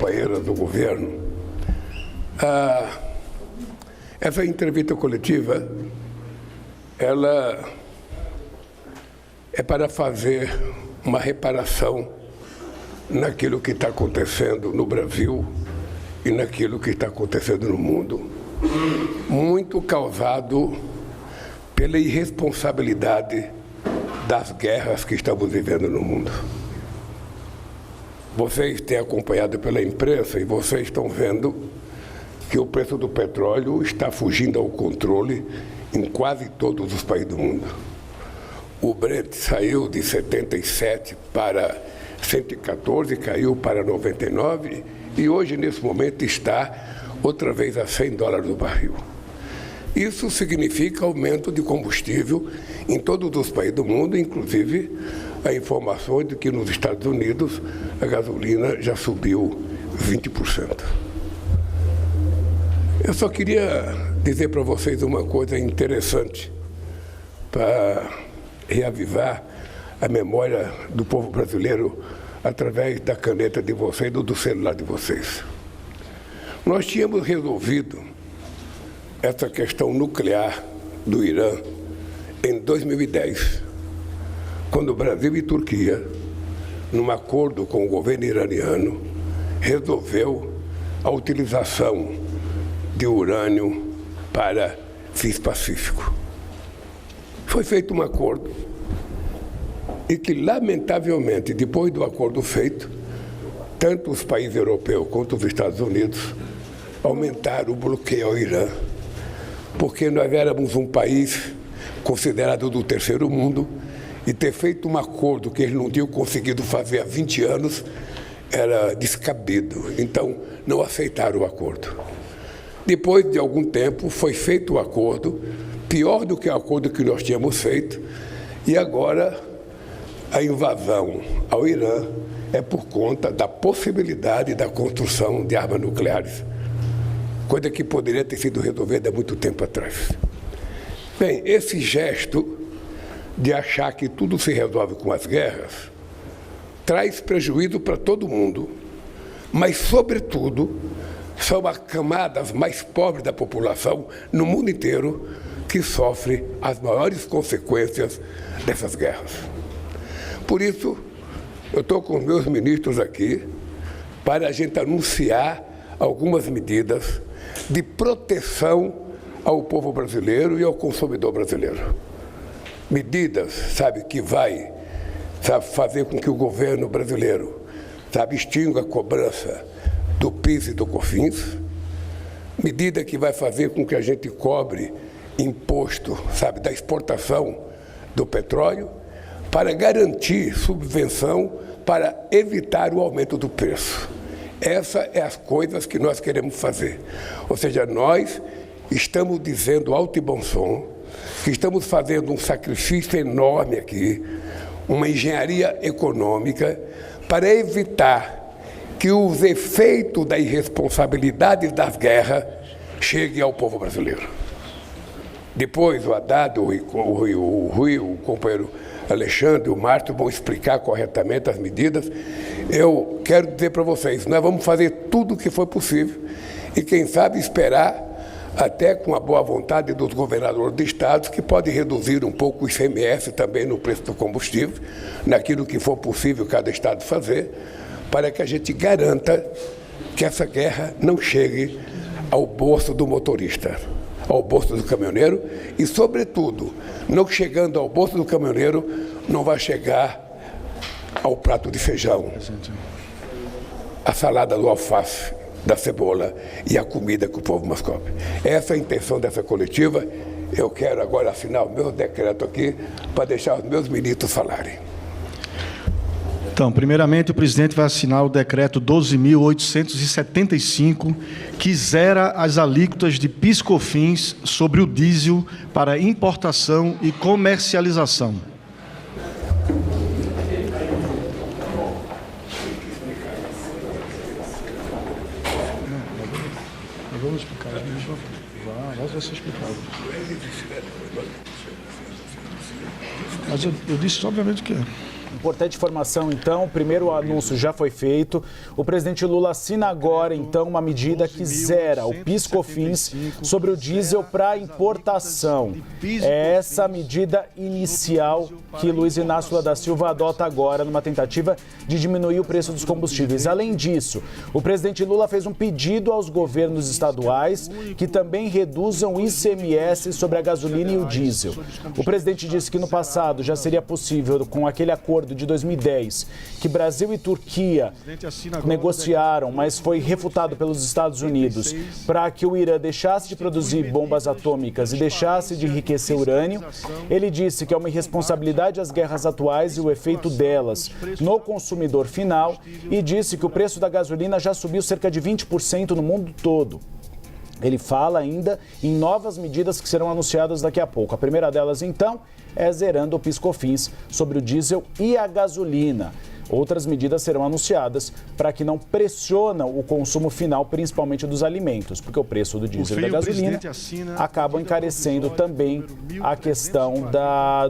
companheiras do governo, essa entrevista coletiva, ela é para fazer uma reparação naquilo que está acontecendo no Brasil e naquilo que está acontecendo no mundo, muito causado pela irresponsabilidade das guerras que estamos vivendo no mundo. Vocês têm acompanhado pela imprensa e vocês estão vendo que o preço do petróleo está fugindo ao controle em quase todos os países do mundo. O Brent saiu de 77 para 114, caiu para 99 e hoje, nesse momento, está outra vez a $100 o barril. Isso significa aumento de combustível em todos os países do mundo, inclusive a informação de que nos Estados Unidos a gasolina já subiu 20%. Eu só queria dizer para vocês uma coisa interessante para reavivar a memória do povo brasileiro através da caneta de vocês ou do celular de vocês. Nós tínhamos resolvido essa questão nuclear do Irã em 2010, quando o Brasil e Turquia, num acordo com o governo iraniano, resolveu a utilização de urânio para fins pacíficos. Foi feito um acordo e que, lamentavelmente, depois do acordo feito, tanto os países europeus quanto os Estados Unidos aumentaram o bloqueio ao Irã, porque nós éramos um país considerado do terceiro mundo e ter feito um acordo que eles não tinham conseguido fazer há 20 anos era descabido. Então, não aceitaram o acordo. Depois de algum tempo, foi feito o acordo, pior do que o acordo que nós tínhamos feito, e agora a invasão ao Irã é por conta da possibilidade da construção de armas nucleares, coisa que poderia ter sido resolvida há muito tempo atrás. Bem, esse gesto de achar que tudo se resolve com as guerras traz prejuízo para todo mundo, mas, sobretudo, são as camadas mais pobres da população no mundo inteiro que sofrem as maiores consequências dessas guerras. Por isso, eu estou com os meus ministros aqui para a gente anunciar algumas medidas de proteção ao povo brasileiro e ao consumidor brasileiro. Medidas, que vai, fazer com que o governo brasileiro, extinga a cobrança do PIS e do COFINS, medida que vai fazer com que a gente cobre imposto, da exportação do petróleo, para garantir subvenção para evitar o aumento do preço. Essas são as coisas que nós queremos fazer. Ou seja, nós estamos dizendo alto e bom som que estamos fazendo um sacrifício enorme aqui, uma engenharia econômica, para evitar que os efeitos da irresponsabilidade das guerras cheguem ao povo brasileiro. Depois o Haddad, o Rui, o companheiro Alexandre, o Márcio vão explicar corretamente as medidas. Eu quero dizer para vocês, nós vamos fazer tudo o que for possível e, quem sabe, esperar até com a boa vontade dos governadores de estados, que pode reduzir um pouco o ICMS também no preço do combustível, naquilo que for possível cada estado fazer, para que a gente garanta que essa guerra não chegue ao bolso do motorista, ao bolso do caminhoneiro e, sobretudo, não chegando ao bolso do caminhoneiro, não vai chegar ao prato de feijão, a salada do alface, da cebola e a comida que o povo mais come. Essa é a intenção dessa coletiva. Eu quero agora assinar o meu decreto aqui para deixar os meus ministros falarem. Então, primeiramente, o presidente vai assinar o decreto 12.875, que zera as alíquotas de PIS/COFINS sobre o diesel para importação e comercialização. Vamos explicar. Vai ser explicado. Mas eu disse, obviamente, o que é. Importante informação, então, o primeiro anúncio já foi feito. O presidente Lula assina agora, então, uma medida que zera o PIS/COFINS sobre o diesel para importação. É essa medida inicial que Luiz Inácio Lula da Silva adota agora numa tentativa de diminuir o preço dos combustíveis. Além disso, o presidente Lula fez um pedido aos governos estaduais que também reduzam o ICMS sobre a gasolina e o diesel. O presidente disse que no passado já seria possível, com aquele acordo de 2010, que Brasil e Turquia negociaram, mas foi refutado pelos Estados Unidos, para que o Irã deixasse de produzir bombas atômicas e deixasse de enriquecer urânio. Ele disse que é uma irresponsabilidade as guerras atuais e o efeito delas no consumidor final e disse que o preço da gasolina já subiu cerca de 20% no mundo todo. Ele fala ainda em novas medidas que serão anunciadas daqui a pouco. A primeira delas, então, é zerando o PIS/COFINS sobre o diesel e a gasolina. Outras medidas serão anunciadas para que não pressionam o consumo final, principalmente dos alimentos, porque o preço do diesel e da gasolina acabam encarecendo também a questão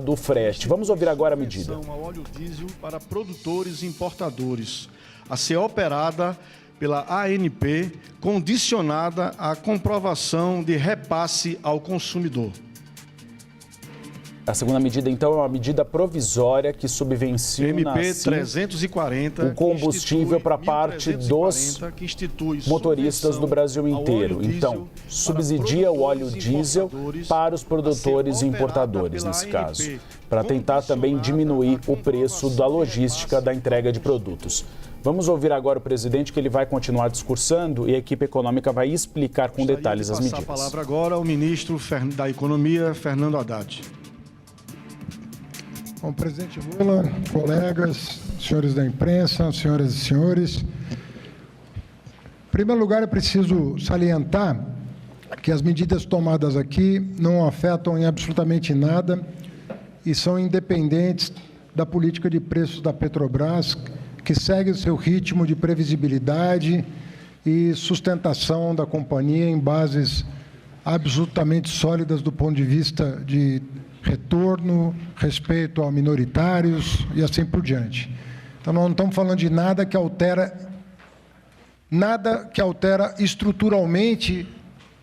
do frete. Vamos ouvir agora a medida. Ao óleo diesel para produtores e importadores, a ser operada pela ANP, condicionada à comprovação de repasse ao consumidor. A segunda medida, então, é uma medida provisória que subvenciona MP 340, o combustível para parte dos motoristas do Brasil inteiro. Então, subsidia o óleo diesel para os produtores e importadores, nesse caso, para tentar também diminuir o preço da logística da entrega de produtos. Vamos ouvir agora o presidente, que ele vai continuar discursando e a equipe econômica vai explicar com detalhes as medidas. A palavra agora ao ministro da Economia, Fernando Haddad. Bom, presidente Lula, colegas, senhores da imprensa, senhoras e senhores. Em primeiro lugar, é preciso salientar que as medidas tomadas aqui não afetam em absolutamente nada e são independentes da política de preços da Petrobras, que segue o seu ritmo de previsibilidade e sustentação da companhia em bases absolutamente sólidas do ponto de vista de retorno, respeito a minoritários e assim por diante. Então, nós não estamos falando de nada que altera estruturalmente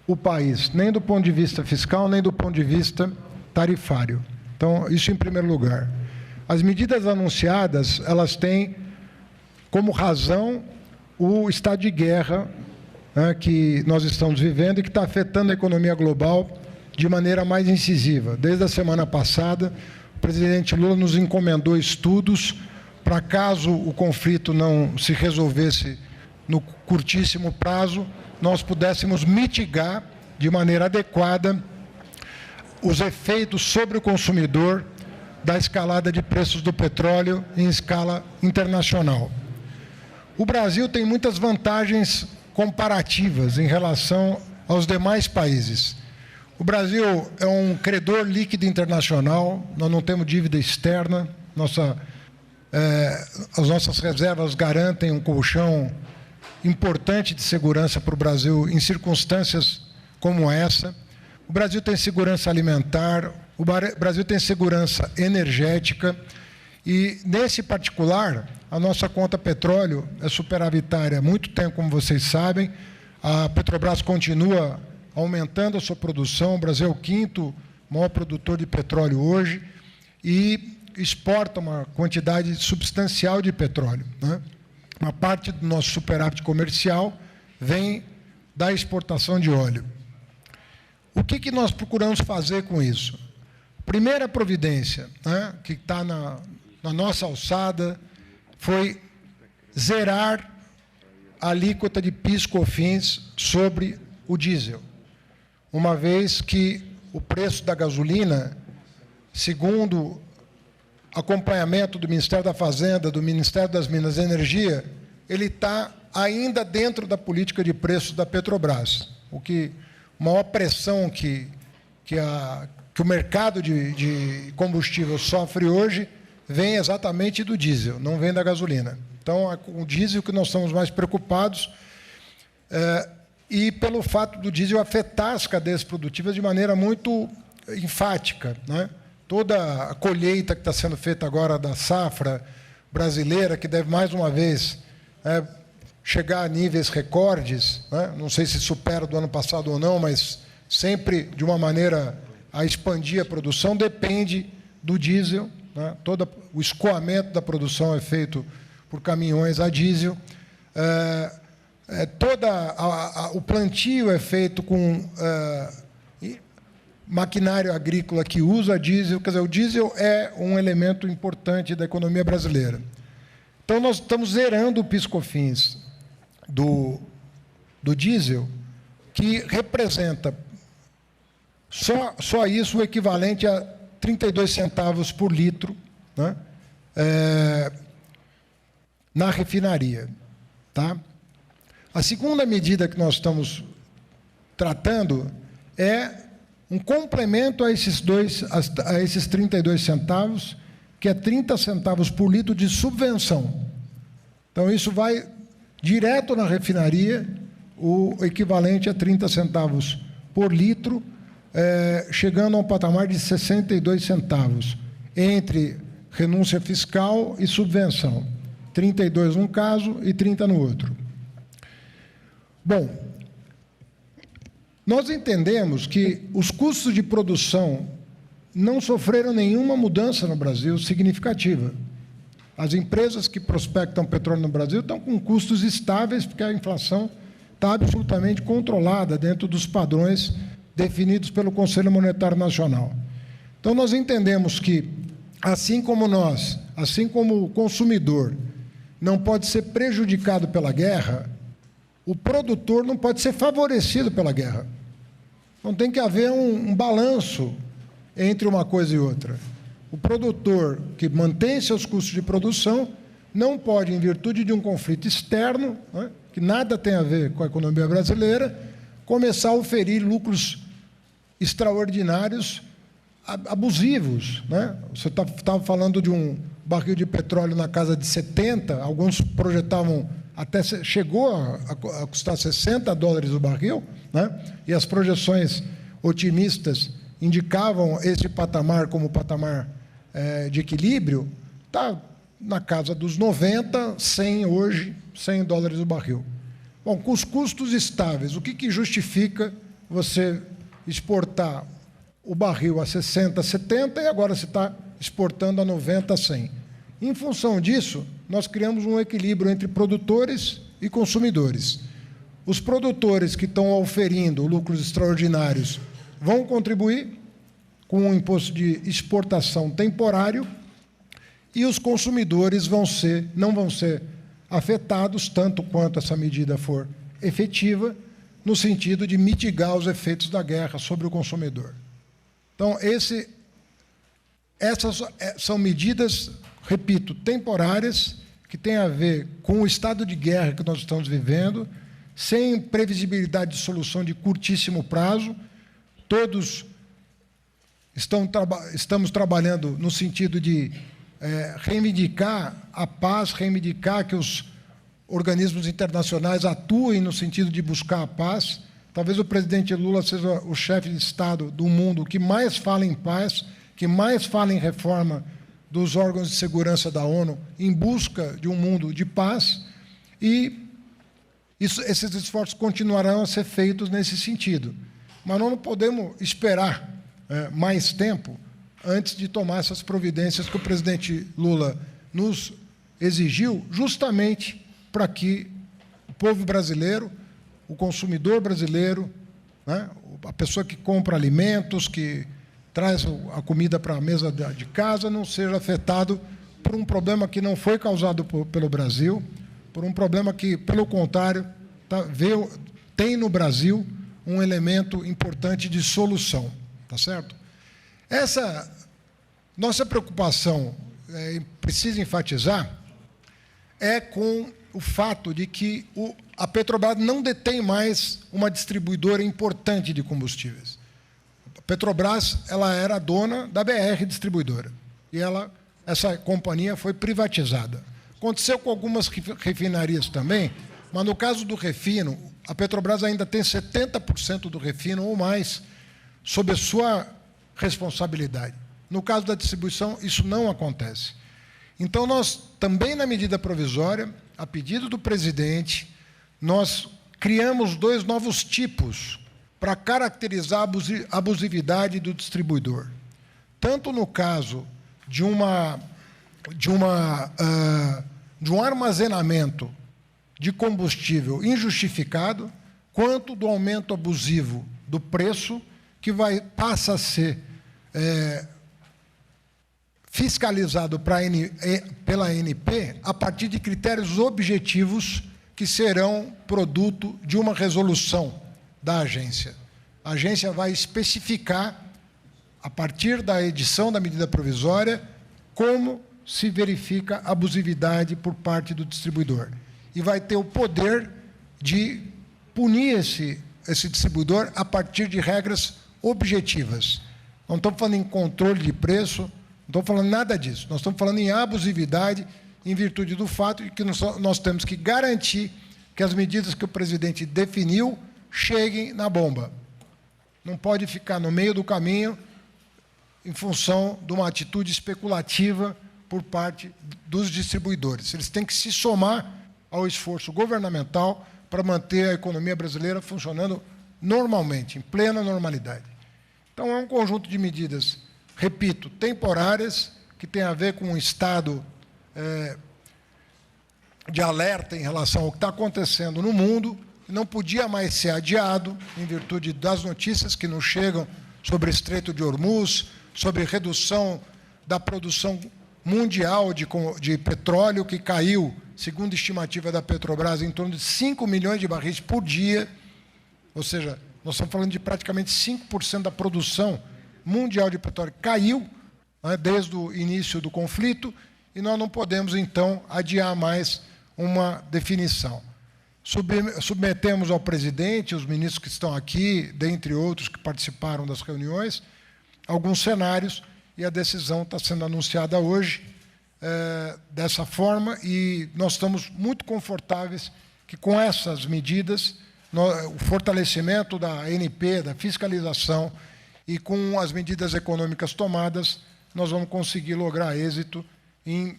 o país, nem do ponto de vista fiscal, nem do ponto de vista tarifário. Então, isso em primeiro lugar. As medidas anunciadas, elas têm como razão o estado de guerra, né, que nós estamos vivendo e que está afetando a economia global de maneira mais incisiva. Desde a semana passada, o presidente Lula nos encomendou estudos para, caso o conflito não se resolvesse no curtíssimo prazo, nós pudéssemos mitigar de maneira adequada os efeitos sobre o consumidor da escalada de preços do petróleo em escala internacional. O Brasil tem muitas vantagens comparativas em relação aos demais países. O Brasil é um credor líquido internacional, nós não temos dívida externa, as nossas reservas garantem um colchão importante de segurança para o Brasil em circunstâncias como essa. O Brasil tem segurança alimentar, o Brasil tem segurança energética e, nesse particular, a nossa conta petróleo é superavitária há muito tempo, como vocês sabem. A Petrobras continua aumentando a sua produção, o Brasil é o quinto maior produtor de petróleo hoje e exporta uma quantidade substancial de petróleo, né? Uma parte do nosso superávit comercial vem da exportação de óleo. O que nós procuramos fazer com isso? Primeira providência, né, que está na nossa alçada, foi zerar a alíquota de PIS/COFINS sobre o diesel, uma vez que o preço da gasolina, segundo acompanhamento do Ministério da Fazenda, do Ministério das Minas e Energia, ele está ainda dentro da política de preços da Petrobras. O que a maior pressão que o mercado de combustível sofre hoje vem exatamente do diesel, não vem da gasolina. Então, é com o diesel que nós estamos mais preocupados, e pelo fato do diesel afetar as cadeias produtivas de maneira muito enfática, né? toda a colheita que está sendo feita agora da safra brasileira, que deve, mais uma vez, chegar a níveis recordes, né? Não sei se supera do ano passado ou não, mas sempre de uma maneira a expandir a produção, depende do diesel, né? Todo o escoamento da produção é feito por caminhões a diesel. O plantio é feito com maquinário agrícola que usa diesel. Quer dizer, o diesel é um elemento importante da economia brasileira. Então, nós estamos zerando o PIS/COFINS do diesel, que representa só isso o equivalente a 32 centavos por litro, né? Na refinaria. Tá? A segunda medida que nós estamos tratando é um complemento a esses 32 centavos, que é 30 centavos por litro de subvenção. Então, isso vai direto na refinaria, o equivalente a 30 centavos por litro, chegando a um patamar de 62 centavos, entre renúncia fiscal e subvenção. 32 num caso e 30 no outro. Bom, nós entendemos que os custos de produção não sofreram nenhuma mudança no Brasil significativa. As empresas que prospectam petróleo no Brasil estão com custos estáveis, porque a inflação está absolutamente controlada dentro dos padrões definidos pelo Conselho Monetário Nacional. Então, nós entendemos que, assim como o consumidor não pode ser prejudicado pela guerra, o produtor não pode ser favorecido pela guerra. Então, tem que haver um balanço entre uma coisa e outra. O produtor que mantém seus custos de produção não pode, em virtude de um conflito externo, né, que nada tem a ver com a economia brasileira, começar a oferir lucros extraordinários, abusivos, né? Você estava falando de um barril de petróleo na casa de 70, alguns projetavam até, chegou a custar $60 o barril, né? E as projeções otimistas indicavam esse patamar como patamar de equilíbrio, está na casa dos 90, 100 hoje, $100 o barril. Bom, com os custos estáveis, o que justifica você exportar o barril a 60, 70 e agora você está exportando a 90, 100? Em função disso, nós criamos um equilíbrio entre produtores e consumidores. Os produtores que estão oferindo lucros extraordinários vão contribuir com um imposto de exportação temporário e os consumidores não vão ser afetados, tanto quanto essa medida for efetiva, no sentido de mitigar os efeitos da guerra sobre o consumidor. Então, essas são medidas, repito, temporárias, que têm a ver com o estado de guerra que nós estamos vivendo, sem previsibilidade de solução de curtíssimo prazo. Todos estamos trabalhando no sentido de reivindicar a paz, reivindicar que os organismos internacionais atuem no sentido de buscar a paz. Talvez o presidente Lula seja o chefe de Estado do mundo que mais fala em paz, que mais fala em reforma dos órgãos de segurança da ONU em busca de um mundo de paz, e esses esforços continuarão a ser feitos nesse sentido. Mas nós não podemos esperar mais tempo antes de tomar essas providências que o presidente Lula nos exigiu, justamente para que o povo brasileiro, o consumidor brasileiro, né, a pessoa que compra alimentos, que traz a comida para a mesa de casa, não seja afetado por um problema que não foi causado pelo Brasil, por um problema que, pelo contrário, tem no Brasil um elemento importante de solução. Tá certo? Essa nossa preocupação, precisa enfatizar, é com o fato de que a Petrobras não detém mais uma distribuidora importante de combustíveis. A Petrobras, ela era a dona da BR Distribuidora, e essa companhia foi privatizada. Aconteceu com algumas refinarias também, mas no caso do refino, a Petrobras ainda tem 70% do refino ou mais sob a sua responsabilidade. No caso da distribuição, isso não acontece. Então, nós, também na medida provisória, a pedido do presidente, nós criamos 2 novos tipos para caracterizar a abusividade do distribuidor. Tanto no caso de um armazenamento de combustível injustificado, quanto do aumento abusivo do preço, que passa a ser fiscalizado pela ANP a partir de critérios objetivos que serão produto de uma resolução da agência. A agência vai especificar, a partir da edição da medida provisória, como se verifica abusividade por parte do distribuidor. E vai ter o poder de punir esse distribuidor a partir de regras objetivas. Não estamos falando em controle de preço, não estamos falando nada disso. Nós estamos falando em abusividade, em virtude do fato de que nós temos que garantir que as medidas que o presidente definiu cheguem na bomba. Não pode ficar no meio do caminho em função de uma atitude especulativa por parte dos distribuidores. Eles têm que se somar ao esforço governamental para manter a economia brasileira funcionando normalmente, em plena normalidade. Então, é um conjunto de medidas, repito, temporárias, que tem a ver com um estado de alerta em relação ao que está acontecendo no mundo, não podia mais ser adiado, em virtude das notícias que nos chegam sobre o Estreito de Hormuz, sobre redução da produção mundial de petróleo, que caiu, segundo a estimativa da Petrobras, em torno de 5 milhões de barris por dia, ou seja, nós estamos falando de praticamente 5% da produção mundial de petróleo caiu, né, desde o início do conflito, e nós não podemos, então, adiar mais uma definição. Submetemos ao presidente, os ministros que estão aqui, dentre outros que participaram das reuniões, alguns cenários, e a decisão está sendo anunciada hoje dessa forma, e nós estamos muito confortáveis que, com essas medidas, o fortalecimento da ANP, da fiscalização, e com as medidas econômicas tomadas, nós vamos conseguir lograr êxito em,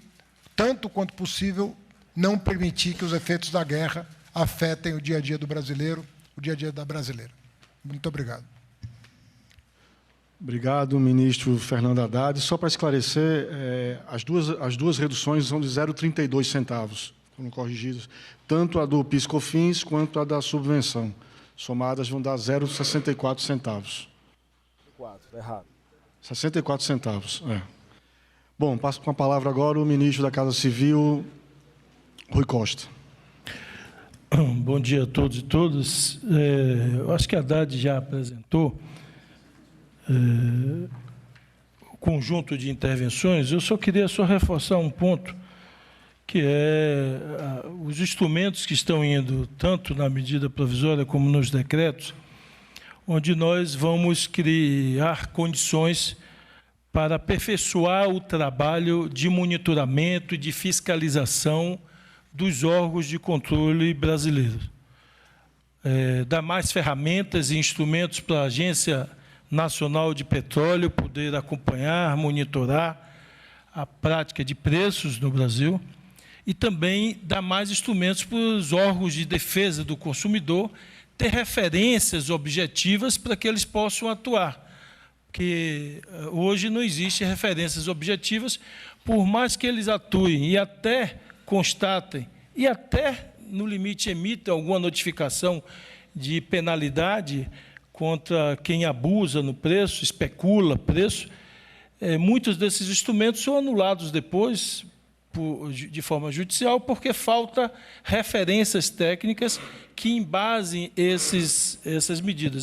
tanto quanto possível, não permitir que os efeitos da guerra afetem o dia a dia do brasileiro, o dia a dia da brasileira. Muito obrigado. Obrigado, ministro Fernando Haddad. Só para esclarecer, as duas reduções são de 0,32 centavos, foram corrigidas, tanto a do PIS/COFINS quanto a da subvenção. Somadas vão dar 0,64 centavos. 4, errado. 64 centavos, Bom, passo com a palavra agora o ministro da Casa Civil, Rui Costa. Bom dia a todos e todas. Eu acho que a Haddad já apresentou o conjunto de intervenções. Eu só queria reforçar um ponto, que é os instrumentos que estão indo tanto na medida provisória como nos decretos, onde nós vamos criar condições para aperfeiçoar o trabalho de monitoramento e de fiscalização dos órgãos de controle brasileiros. Dar mais ferramentas e instrumentos para a Agência Nacional de Petróleo poder acompanhar, monitorar a prática de preços no Brasil, e também dar mais instrumentos para os órgãos de defesa do consumidor ter referências objetivas para que eles possam atuar. Porque hoje não existe referências objetivas, por mais que eles atuem e até constatem, e até, no limite, emitam alguma notificação de penalidade contra quem abusa no preço, especula preço, muitos desses instrumentos são anulados depois, de forma judicial, porque falta referências técnicas que embasem essas medidas.